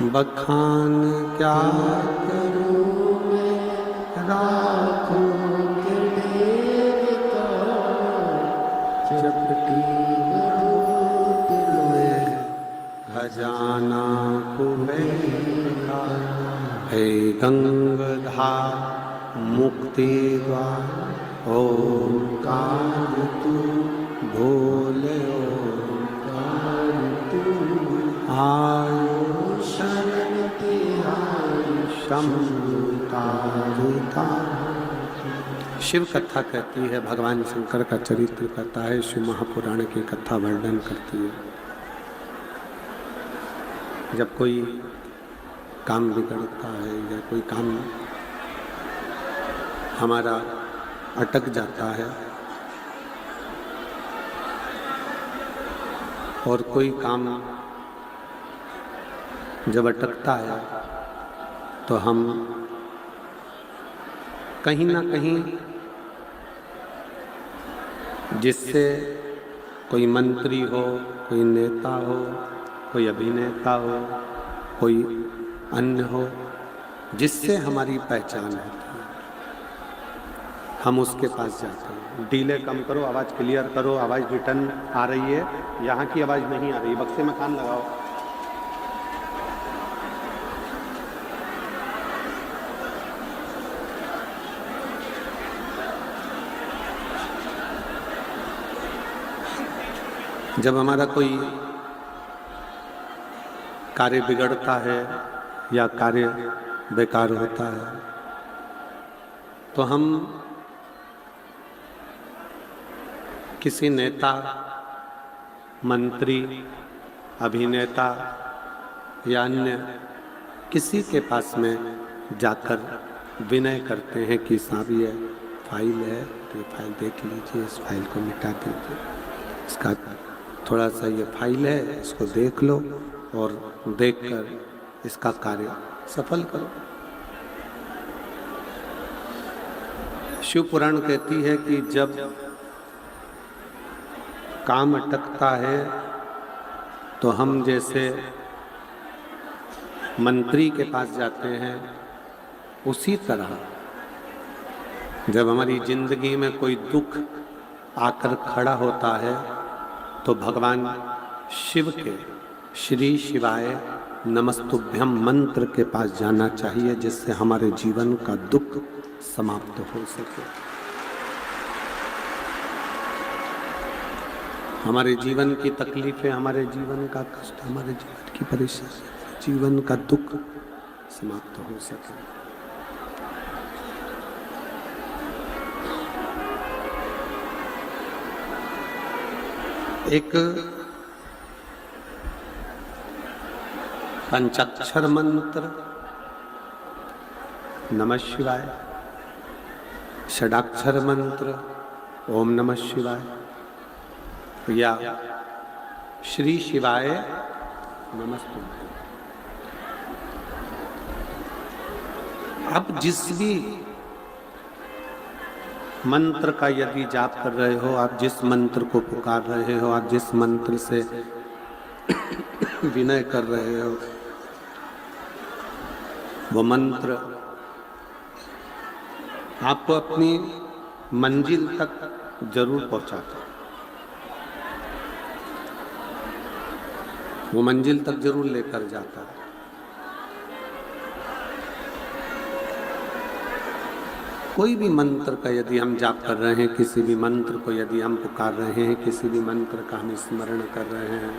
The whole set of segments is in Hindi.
बखान क्या करूं मैं, राखों के ढेर का चपटी भरूं दिल में, खजाना कुबेर का। हे गंगाधार मुक्ति द्वार, ओंकार तू भोले ओंकार तू, आयो शरण तिहारी शंभुतारुता। शिव कथा कहती है, भगवान शंकर का चरित्र कहता है, शिव महापुराण की कथा वर्णन करती है। जब कोई काम बिगड़ता है या कोई काम हमारा अटक जाता है और कोई काम जब अटकता है तो हम कहीं ना कहीं जिससे कोई मंत्री हो, कोई नेता हो, कोई अभिनेता हो, कोई अन्य हो, जिससे हमारी पहचान होती है, हम उसके पास जाते हैं। डीले कम करो, आवाज़ क्लियर करो, आवाज़ रिटर्न आ रही है, यहाँ की आवाज़ नहीं आ रही, बक्से में कान लगाओ। जब हमारा कोई कार्य बिगड़ता है या कार्य बेकार होता है तो हम किसी नेता, मंत्री, अभिनेता या अन्य किसी के पास में जाकर विनय करते हैं कि साहब ये फाइल है तो ये फाइल देख लीजिए, इस फाइल को मिटा दीजिए, इसका थोड़ा सा ये फाइल है, इसको देख लो और देखकर इसका कार्य सफल करो। शिव पुराण कहती है कि जब काम अटकता है तो हम जैसे मंत्री के पास जाते हैं, उसी तरह जब हमारी जिंदगी में कोई दुख आकर खड़ा होता है तो भगवान शिव के श्री शिवाय नमस्तुभ्यम मंत्र के पास जाना चाहिए, जिससे हमारे जीवन का दुख समाप्त हो सके। हमारे जीवन की तकलीफें, हमारे जीवन का कष्ट, हमारे जीवन की परेशानी, जीवन का दुख समाप्त हो सके। एक पंचाक्षर मंत्र नमः शिवाय, षडाक्षर मंत्र ओम नमः शिवाय या श्री शिवाय नमस्तुभ्यं। आप जिस भी मंत्र का यदि जाप कर रहे हो, आप जिस मंत्र को पुकार रहे हो, आप जिस मंत्र से विनय कर रहे हो, वो मंत्र आपको अपनी मंजिल तक जरूर पहुंचाता है। वो मंजिल तक जरूर लेकर जाता है। कोई भी मंत्र का यदि हम जाप कर रहे हैं, किसी भी मंत्र को यदि हम पुकार रहे हैं, किसी भी मंत्र का हम स्मरण कर रहे हैं,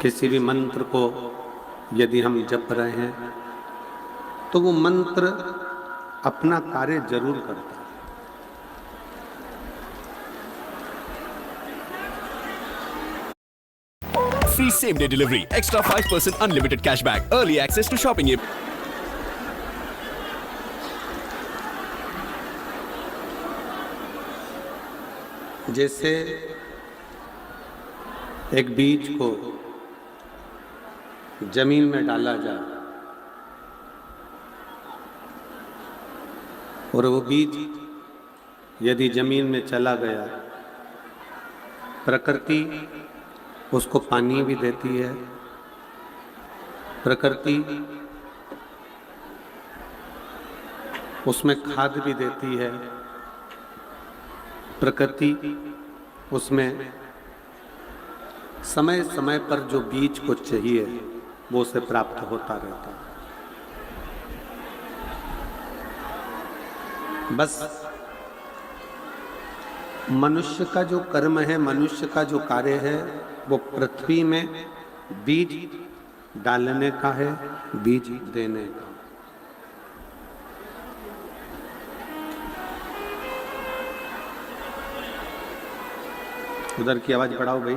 किसी भी मंत्र को यदि हम जप रहे हैं, तो वो मंत्र अपना कार्य जरूर करता है। Free same day delivery, extra 5% unlimited cashback, early access to shopping. जैसे एक बीज को जमीन में डाला जाए और वो बीज यदि जमीन में चला गया, प्रकृति उसको पानी भी देती है। प्रकृति उसमें खाद भी देती है। प्रकृति उसमें समय समय पर जो बीज को चाहिए वो उसे प्राप्त होता रहता है। बस मनुष्य का जो कर्म है, मनुष्य का जो कार्य है, वो पृथ्वी में बीज डालने का है, बीज देने का। उधर की आवाज बढ़ाओ भाई।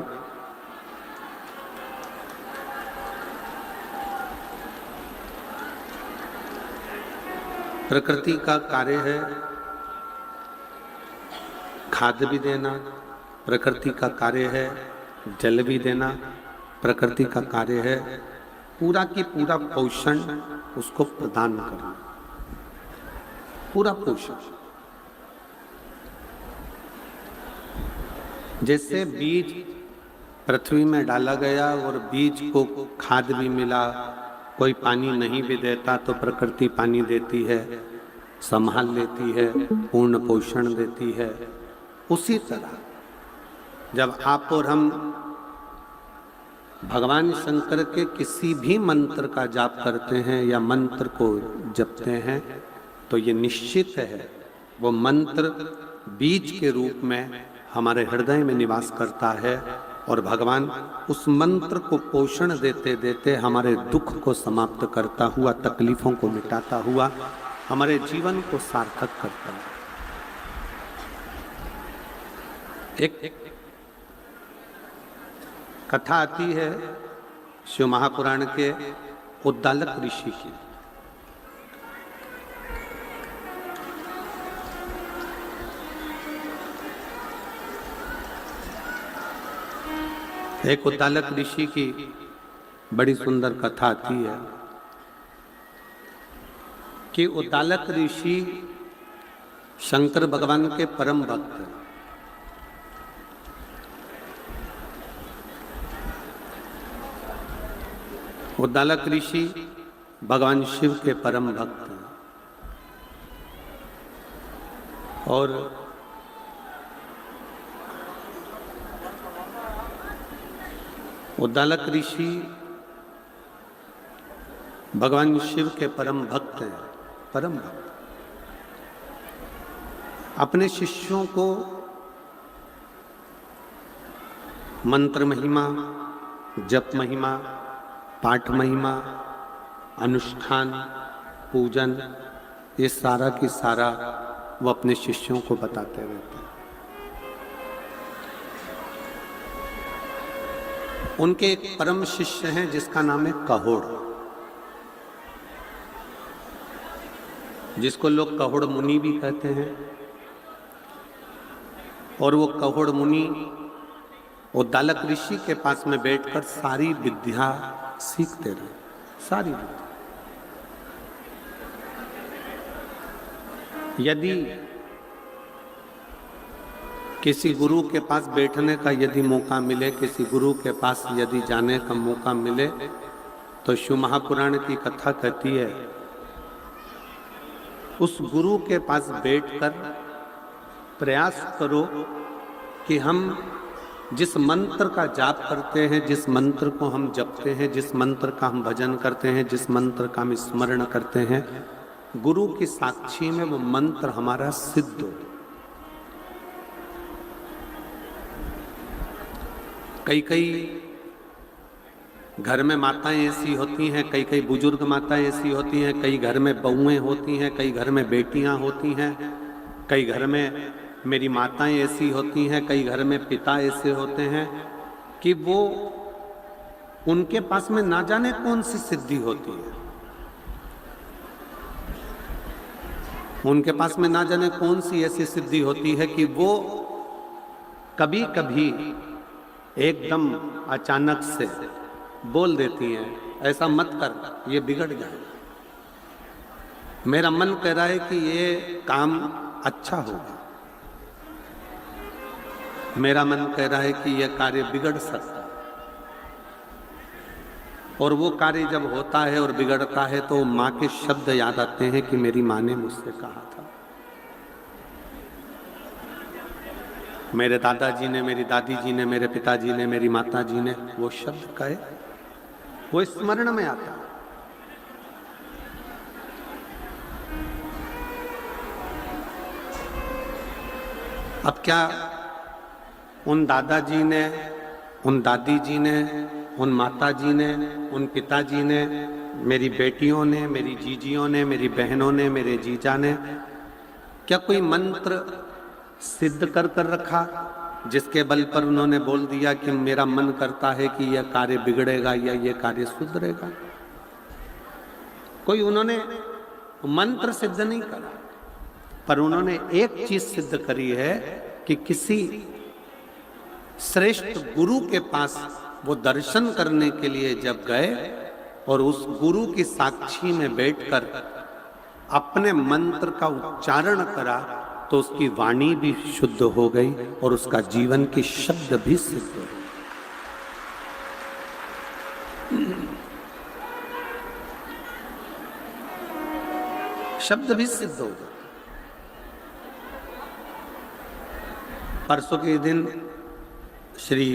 प्रकृति का कार्य है खाद भी देना, प्रकृति का कार्य है जल भी देना, प्रकृति का कार्य है पूरा की पूरा पोषण उसको प्रदान करना, पूरा पोषण। जैसे बीज पृथ्वी में डाला गया और बीज को खाद भी मिला, कोई पानी नहीं भी देता तो प्रकृति पानी देती है, संभाल लेती है, पूर्ण पोषण देती है। उसी तरह जब आप और हम भगवान शंकर के किसी भी मंत्र का जाप करते हैं या मंत्र को जपते हैं तो ये निश्चित है वो मंत्र बीज के रूप में हमारे हृदय में निवास करता है और भगवान उस मंत्र को पोषण देते देते हमारे दुख को समाप्त करता हुआ, तकलीफों को मिटाता हुआ हमारे जीवन को सार्थक करता है। एक कथा आती है शिव महापुराण के उद्दालक ऋषि की। एक उद्दालक ऋषि की बड़ी सुंदर कथा आती है कि उद्दालक ऋषि शंकर भगवान के परम भक्त हैं। उद्दालक ऋषि भगवान शिव के परम भक्त हैं और उद्दालक ऋषि भगवान शिव के परम भक्त हैं, परम भक्त। अपने शिष्यों को मंत्र महिमा, जप महिमा, पाठ महिमा, अनुष्ठान, पूजन, ये सारा की सारा वो अपने शिष्यों को बताते रहते हैं। उनके एक परम शिष्य हैं जिसका नाम है कहोड़, जिसको लोग कहोड़ मुनि भी कहते हैं। और वो कहोड़ मुनि उद्दालक ऋषि के पास में बैठकर सारी विद्या सीखते रहे, सारी विद्या। यदि किसी गुरु के पास बैठने का यदि मौका मिले, किसी गुरु के पास यदि जाने का मौका मिले, तो शिव महापुराण की कथा कहती है उस गुरु के पास बैठकर प्रयास करो कि हम जिस मंत्र का जाप करते हैं, जिस मंत्र को हम जपते हैं, जिस मंत्र का हम भजन करते हैं, जिस मंत्र का हम स्मरण करते हैं, गुरु की साक्षी में वो मंत्र हमारा सिद्ध हो। कई कई घर में माताएं ऐसी होती हैं, कई कई बुजुर्ग माताएं ऐसी होती हैं, कई घर में बहुएं होती हैं, कई घर में बेटियां होती हैं, कई घर में मेरी माताएं ऐसी होती हैं, कई घर में पिता ऐसे होते हैं कि वो उनके पास में ना जाने कौन सी सिद्धि होती है, उनके पास में ना जाने कौन सी ऐसी सिद्धि होती है कि वो कभी कभी एकदम अचानक से बोल देती हैं ऐसा मत कर, ये बिगड़ जाएगा। मेरा मन कह रहा है कि ये काम अच्छा होगा, मेरा मन कह रहा है कि यह कार्य बिगड़ सकता है। और वो कार्य जब होता है और बिगड़ता है तो माँ के शब्द याद आते हैं कि मेरी माँ ने मुझसे कहा था, मेरे दादाजी ने, मेरी दादी जी ने, मेरे पिताजी ने, मेरी माता जी ने वो शब्द कहे, वो स्मरण में आता है। अब क्या उन दादाजी ने, उन दादी जी ने, उन माता जी ने, उन पिताजी ने, मेरी बेटियों ने, मेरी जीजियों ने, मेरी बहनों ने, मेरे जीजा ने क्या कोई मंत्र सिद्ध कर कर रखा जिसके बल पर उन्होंने बोल दिया कि मेरा मन करता है कि यह कार्य बिगड़ेगा या यह कार्य सुधरेगा? कोई उन्होंने मंत्र सिद्ध नहीं करा, पर उन्होंने एक चीज सिद्ध करी है कि किसी श्रेष्ठ गुरु के पास वो दर्शन करने के लिए जब गए और उस गुरु की साक्षी में बैठकर अपने मंत्र का उच्चारण करा तो उसकी वाणी भी शुद्ध हो गई और उसका जीवन के शब्द भी सिद्ध हो गए। शब्द भी सिद्ध हो गए। परसों के दिन श्री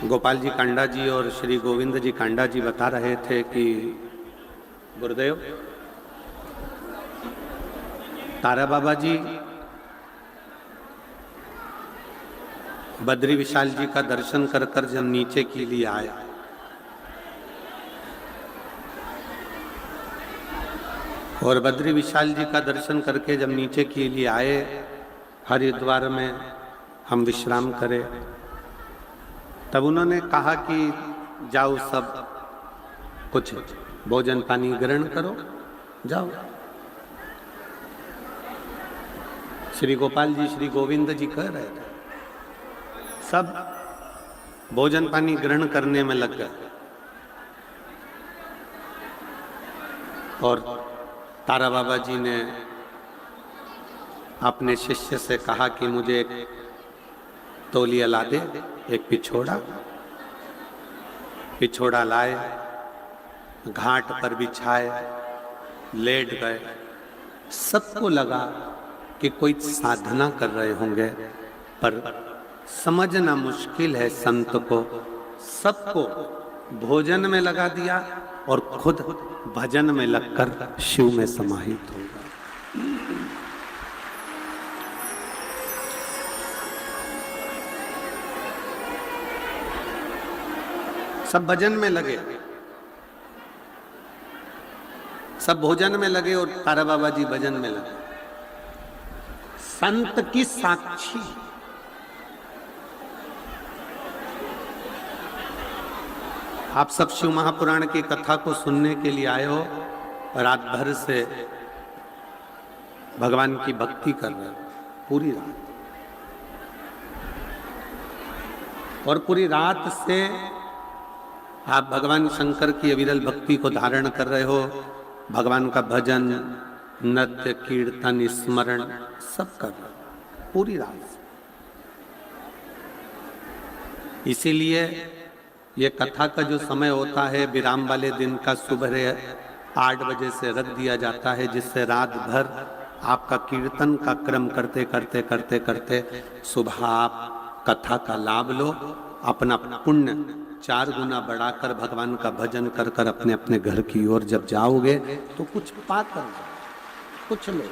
गोपाल जी कांडा जी और श्री गोविंद जी कांडा जी बता रहे थे कि गुरुदेव, तारा बाबा जी बद्री विशाल जी का दर्शन कर कर जब नीचे के लिए आया और बद्री विशाल जी का दर्शन करके जब नीचे के लिए आए, हरिद्वार में हम विश्राम करें, तब उन्होंने कहा कि जाओ सब कुछ भोजन पानी ग्रहण करो, जाओ। श्री गोपाल जी, श्री गोविंद जी कह रहे थे, सब भोजन पानी ग्रहण करने में लग गए और तारा बाबा जी ने अपने शिष्य से कहा कि मुझे एक तौलिया ला दे, एक पिछोड़ा लाए, घाट पर बिछाए, लेट गए। सबको लगा कि कोई साधना कर रहे होंगे, पर समझना मुश्किल है संत को। सबको भोजन में लगा दिया और खुद भजन में लगकर शिव में समाहित हो गए। सब भजन में लगे, सब भोजन में लगे और तारा बाबा जी भजन में लगे। संत की साक्षी, आप सब शिव महापुराण की कथा को सुनने के लिए आए हो, रात भर से भगवान की भक्ति कर रहे हो, पूरी रात, और पूरी रात से आप भगवान शंकर की अविरल भक्ति को धारण कर रहे हो। भगवान का भजन, नृत्य, कीर्तन, स्मरण सब कर रहे हो पूरी रात। इसीलिए ये कथा का जो समय होता है विराम वाले दिन का सुबह 8 बजे से रख दिया जाता है, जिससे रात भर आपका कीर्तन का क्रम करते करते करते करते सुबह आप कथा का लाभ लो, अपना पुण्य 4 गुना बढ़ाकर भगवान का भजन कर कर अपने अपने घर की ओर जब जाओगे तो कुछ पाकर जाओ, कुछ लो।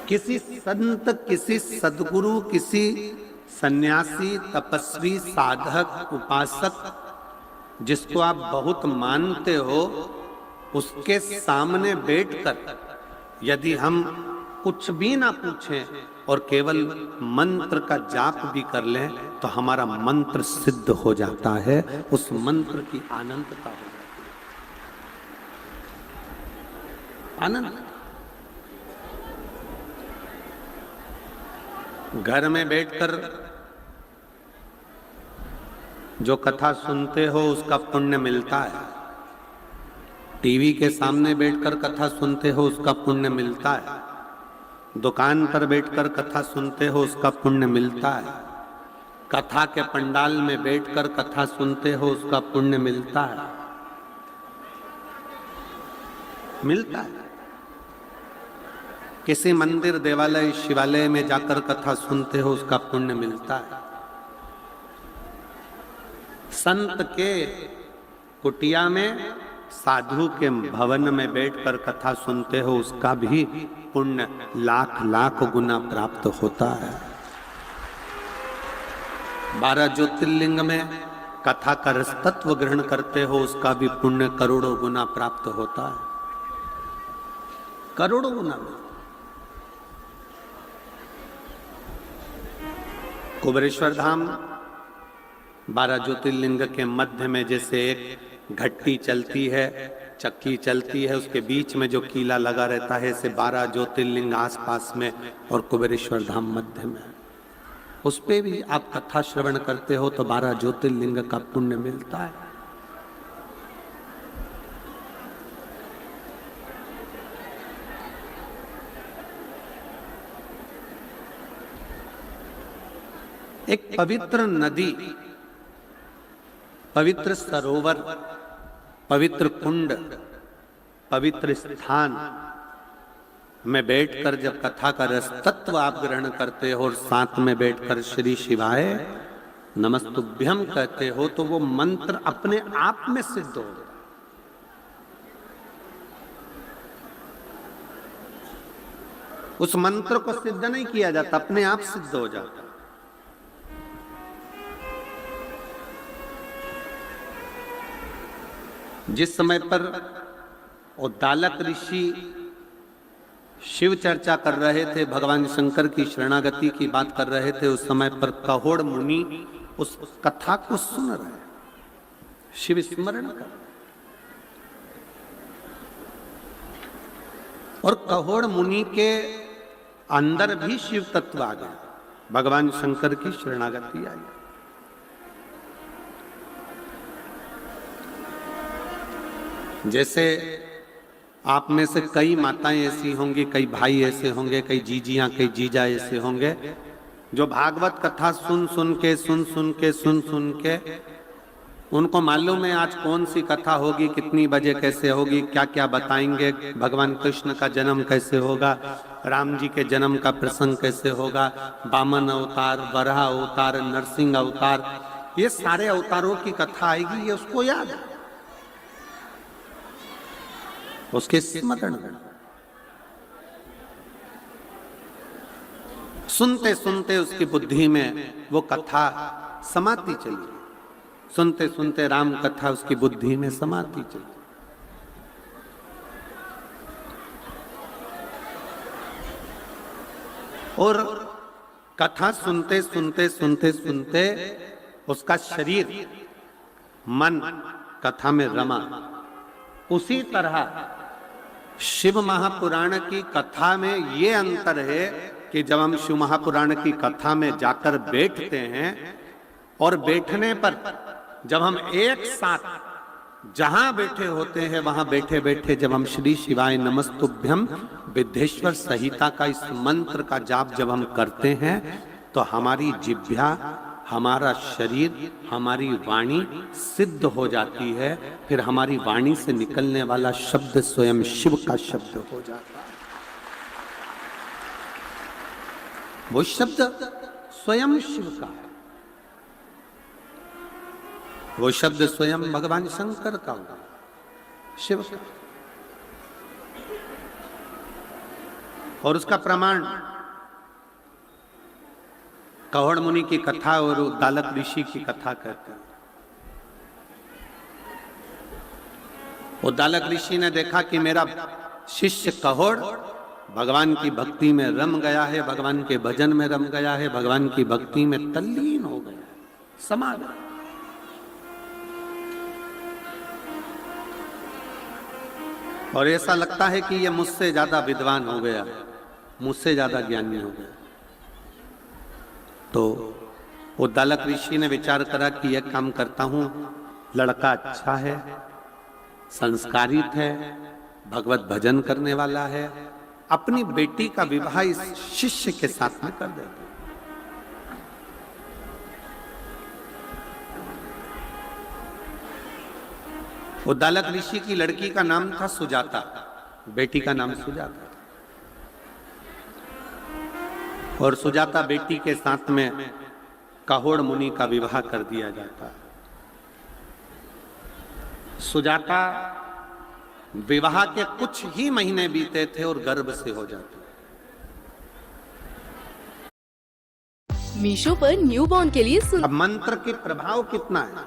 किसी संत, किसी सद्गुरु, किसी सन्यासी, तपस्वी, साधक, उपासक जिसको आप बहुत मानते हो, उसके सामने बैठकर यदि हम कुछ भी ना पूछें और केवल मंत्र का जाप भी कर लें तो हमारा मंत्र सिद्ध हो जाता है। उस मंत्र की आनंदता हो जाती है, आनंद। घर में बैठकर जो कथा सुनते हो उसका पुण्य मिलता है, टीवी के सामने बैठकर कथा सुनते हो उसका पुण्य मिलता है, दुकान पर बैठकर कथा सुनते हो उसका पुण्य मिलता है, कथा के पंडाल में बैठकर कथा सुनते हो उसका पुण्य मिलता है, मिलता है। किसी मंदिर देवालय शिवालय में जाकर कथा सुनते हो उसका पुण्य मिलता है। संत के कुटिया में, साधु के भवन में बैठकर कथा सुनते हो उसका भी पुण्य लाख लाख गुना प्राप्त होता है। 12 ज्योतिर्लिंग में कथा का रसतत्व ग्रहण करते हो उसका भी पुण्य करोड़ों गुना प्राप्त होता है, करोड़ों गुना। कुबेरेश्वर धाम 12 ज्योतिर्लिंग के मध्य में जैसे एक घट्टी चलती है, चक्की चलती है, उसके बीच में जो कीला लगा रहता है, ऐसे 12 ज्योतिर्लिंग आसपास में और कुबेरेश्वर धाम मध्य में। उस पे भी आप कथा श्रवण करते हो तो 12 ज्योतिर्लिंग का पुण्य मिलता है। एक पवित्र नदी, पवित्र सरोवर, पवित्र कुंड, पवित्र स्थान में बैठकर जब कथा का रस तत्व आप ग्रहण करते हो और साथ में बैठकर श्री शिवाय नमस्तुभ्यम कहते हो तो वो मंत्र अपने आप में सिद्ध हो गया। उस मंत्र को सिद्ध नहीं किया जाता, अपने आप सिद्ध हो जाता। जिस समय पर उद्दालक ऋषि शिव चर्चा कर रहे थे, भगवान शंकर की शरणागति की बात कर रहे थे, उस समय पर कहोड़ मुनि उस कथा को सुन रहे, शिव स्मरण कर। और कहोड़ मुनि के अंदर भी शिव तत्व आ गया, भगवान शंकर की शरणागति आई। जैसे आप में से कई माताएं ऐसी होंगी, कई भाई ऐसे होंगे, कई जीजियां, कई जीजा ऐसे होंगे जो भागवत कथा सुन सुन के उनको मालूम है आज कौन सी कथा होगी, कितनी बजे कैसे होगी, क्या क्या बताएंगे, भगवान कृष्ण का जन्म कैसे होगा, राम जी के जन्म का प्रसंग कैसे होगा, वामन अवतार, वराह अवतार, नरसिंह अवतार, ये सारे अवतारों की कथा आएगी, ये उसको याद है, उसके स्मरण में। सुनते सुनते उसकी बुद्धि में वो कथा समाती चली, सुनते सुनते राम कथा उसकी बुद्धि में समाती चली। और कथा सुनते सुनते उसका शरीर मन कथा में रमा। उसी तरह शिव महापुराण की कथा में ये अंतर है कि जब हम शिव महापुराण की कथा में जाकर बैठते हैं और बैठने पर जब हम एक साथ जहां बैठे होते हैं वहां बैठे बैठे जब हम श्री शिवाय नमस्तुभ्यम विद्येश्वर संहिता का इस मंत्र का जाप जब हम करते हैं तो हमारी जिह्वा, हमारा शरीर, हमारी वाणी सिद्ध हो जाती है। फिर हमारी वाणी से निकलने वाला शब्द स्वयं शिव का शब्द हो जाता है। वो शब्द स्वयं शिव का है, वो शब्द स्वयं भगवान शंकर का होगा, शिव का। और उसका प्रमाण कहोड़ मुनि की कथा और उद्दालक ऋषि की कथा कहते हैं। उद्दालक ऋषि ने देखा कि मेरा शिष्य कहोड़ भगवान की भक्ति में रम गया है, भगवान के भजन में रम गया है, भगवान की भक्ति में तल्लीन हो गया है, समा गया। और ऐसा लगता है कि यह मुझसे ज्यादा विद्वान हो गया, मुझसे ज्यादा ज्ञानी हो गया। तो उद्दालक ऋषि ने विचार करा कि यह काम करता हूं, लड़का अच्छा है, संस्कारित है, भगवत भजन करने वाला है, अपनी बेटी का विवाह इस शिष्य के साथ में कर देते। उद्दालक ऋषि की लड़की का नाम था सुजाता, बेटी का नाम सुजाता, और सुजाता बेटी के साथ में काहोड़ मुनि का विवाह कर दिया जाता। सुजाता विवाह के कुछ ही महीने बीते थे और गर्भ से हो जाते। मीशो पर न्यूबॉर्न के लिए अब मंत्र के प्रभाव कितना है।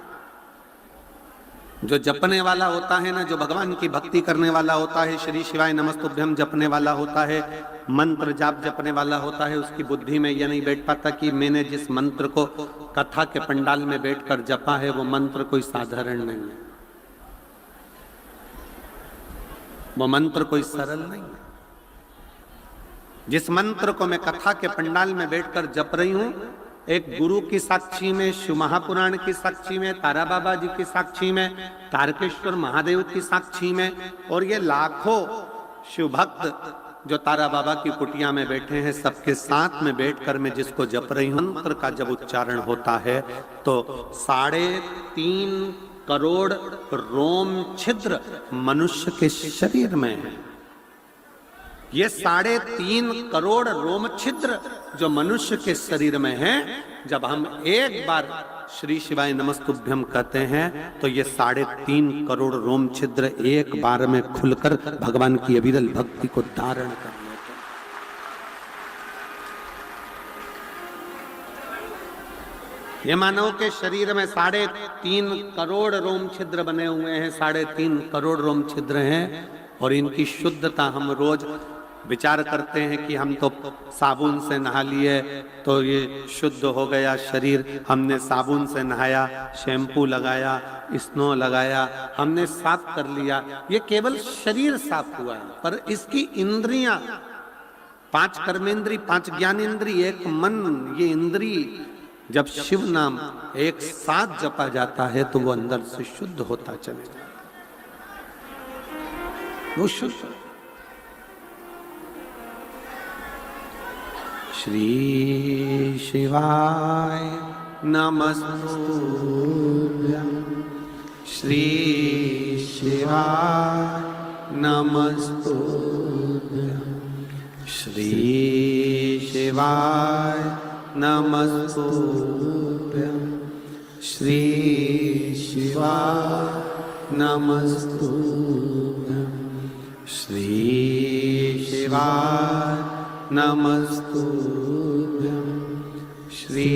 जो जपने वाला होता है ना, जो भगवान की भक्ति करने वाला होता है, श्री शिवाय नमस्तुभ्यम जपने वाला होता है, मंत्र जाप जपने वाला होता है, उसकी बुद्धि में यह नहीं बैठ पाता कि मैंने जिस मंत्र को कथा के पंडाल में बैठकर जपा है वो मंत्र कोई साधारण नहीं है, वो मंत्र कोई सरल नहीं है। जिस मंत्र को मैं कथा के पंडाल में बैठकर जप रही हूं, एक गुरु की साक्षी में, शिव महापुराण की साक्षी में, तारा बाबा जी की साक्षी में, तारकेश्वर महादेव की साक्षी में, और ये लाखों शिव भक्त जो तारा बाबा की कुटिया में बैठे हैं, सबके साथ में बैठकर मैं जिसको जप रही हूं, मंत्र का जब उच्चारण होता है तो 3.5 करोड़ रोम छिद्र मनुष्य के शरीर में है। ये 3.5 करोड़ रोम छिद्र जो मनुष्य के शरीर में है, जब हम एक बार श्री शिवाय नमस्तुभ्यम कहते हैं तो ये 3.5 करोड़ रोम छिद्र एक बार में खुलकर भगवान की अविरल भक्ति को धारण कर लेते हैं। ये मानव के शरीर में 3.5 करोड़ रोम छिद्र बने हुए हैं, 3.5 करोड़ रोम छिद्र हैं, और इनकी शुद्धता हम रोज विचार करते हैं कि हम तो साबुन से नहा लिए तो ये शुद्ध हो गया शरीर, हमने साबुन से नहाया, शैम्पू लगाया, स्नो लगाया, हमने साफ कर लिया, ये केवल शरीर साफ हुआ है। पर इसकी इंद्रियां, 5 कर्मेंद्री, 5 ज्ञानेंद्री, एक मन, ये इंद्री जब शिव नाम एक साथ जपा जाता है तो वो अंदर से शुद्ध होता चले जाता है, वो शुद्ध। श्री शिवाय नमस्तुभ्यं, श्री शिवाय नमस्तुभ्यं, श्री शिवाय नमस्तुभ्यं, श्री शिवाय नमस्तुभ्यं, श्री शिवाय नमस्तुभ्यं, श्री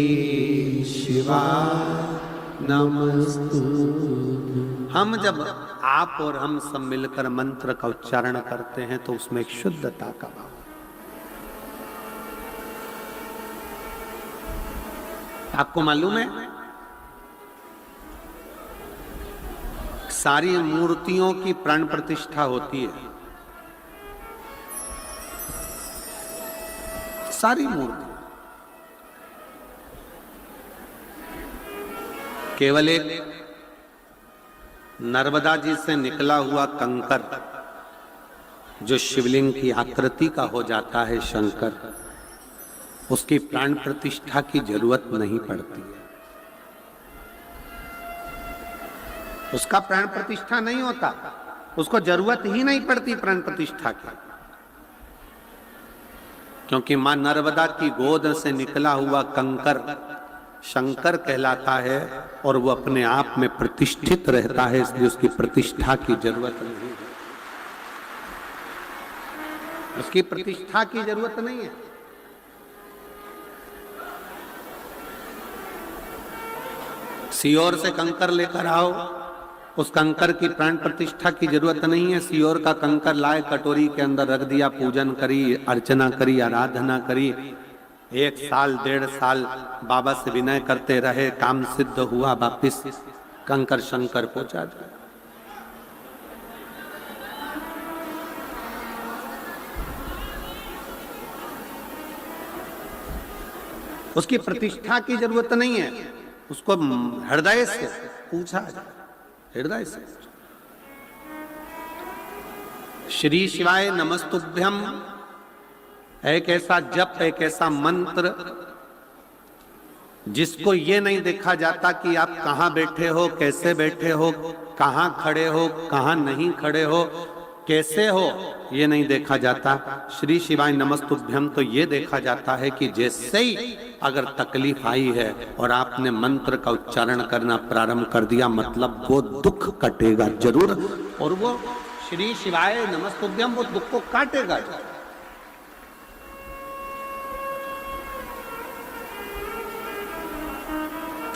शिवाय नमस्तुभ्यं। हम जब आप और हम सब मिलकर मंत्र का उच्चारण करते हैं तो उसमें एक शुद्धता का भाव। आपको मालूम है सारी मूर्तियों की प्राण प्रतिष्ठा होती है, सारी मूर्ति, केवल एक नर्मदा जी से निकला हुआ कंकर जो शिवलिंग की आकृति का हो जाता है शंकर, उसकी प्राण प्रतिष्ठा की जरूरत नहीं पड़ती है, उसका प्राण प्रतिष्ठा नहीं होता, उसको जरूरत ही नहीं पड़ती प्राण प्रतिष्ठा की, क्योंकि मां नर्मदा की गोद से निकला हुआ कंकर शंकर कहलाता है और वो अपने आप में प्रतिष्ठित रहता है, इसलिए उसकी प्रतिष्ठा की जरूरत नहीं है, उसकी प्रतिष्ठा की जरूरत नहीं है। सियोर से कंकर लेकर आओ, उस कंकर की प्राण प्रतिष्ठा की जरूरत नहीं है। सियोर का कंकर लाए, कटोरी के अंदर रख दिया, पूजन करी, अर्चना करी, आराधना करी, 1 साल 1.5 साल बाबा से विनय करते रहे, काम सिद्ध हुआ, वापिस कंकर शंकर पहुंचा दिया। उसकी प्रतिष्ठा की जरूरत नहीं है, उसको हृदय से पूछा जाए, हृदय से। श्री शिवाय नमस्तुभ्यम एक ऐसा जप, एक ऐसा मंत्र जिसको ये नहीं देखा जाता कि आप कहाँ बैठे हो, कैसे बैठे हो, कहाँ खड़े हो, कहाँ नहीं खड़े हो, कैसे हो, ये नहीं देखा जाता। श्री शिवाय नमस्तुभ्यम तो ये देखा जाता है कि जैसे ही अगर तकलीफ आई है और आपने मंत्र का उच्चारण करना प्रारंभ कर दिया, मतलब वो दुख कटेगा जरूर, और वो श्री शिवाय नमस्तुभ्यम वो दुख को काटेगा।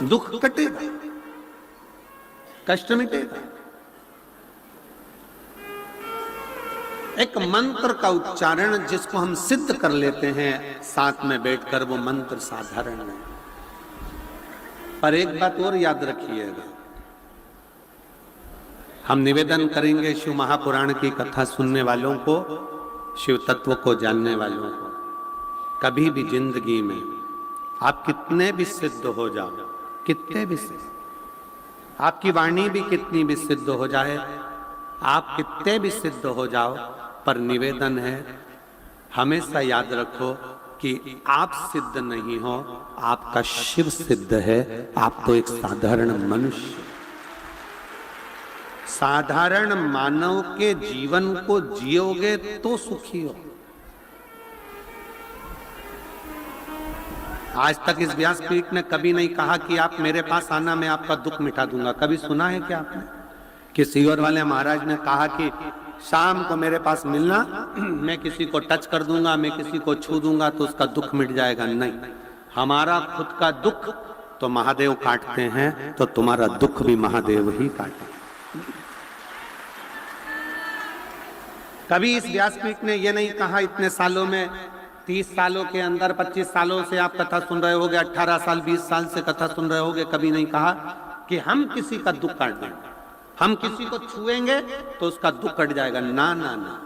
दुख कटेगा, कष्ट मिटेगा। एक मंत्र का उच्चारण जिसको हम सिद्ध कर लेते हैं साथ में बैठकर, वो मंत्र साधारण है। पर एक बात और याद रखिएगा, हम निवेदन करेंगे शिव महापुराण की कथा सुनने वालों को, शिव तत्व को जानने वालों को, कभी भी जिंदगी में आप कितने भी सिद्ध हो जाओ, कितने भी सिद्ध, आपकी वाणी भी कितनी भी सिद्ध हो जाए, आप कितने भी सिद्ध हो जाओ, पर निवेदन है हमेशा याद रखो कि आप सिद्ध नहीं हो, आपका शिव सिद्ध है। आप तो एक साधारण मनुष्य, साधारण मानव के जीवन को जियोगे तो सुखी हो। आज तक इस व्यासपीठ ने कभी नहीं कहा कि आप मेरे पास आना, मैं आपका दुख मिटा दूंगा। कभी सुना है क्या आपने? किसी और वाले महाराज ने कहा कि शाम को मेरे पास मिलना, मैं किसी को टच कर दूंगा, मैं किसी को छू दूंगा तो उसका दुख मिट जाएगा। नहीं, हमारा खुद का दुख तो महादेव काटते हैं, तो तुम्हारा दुख भी महादेव ही काटे। कभी इस व्यासपीठ ने यह नहीं कहा, इतने सालों में 30 सालों के अंदर 25 सालों से आप कथा सुन रहे होगे, 18 साल 20 साल से कथा सुन रहे होगे, कभी नहीं कहा कि हम किसी का दुख काट देंगे, हम किसी को छुएंगे तो उसका दुख कट जाएगा। ना ना ना,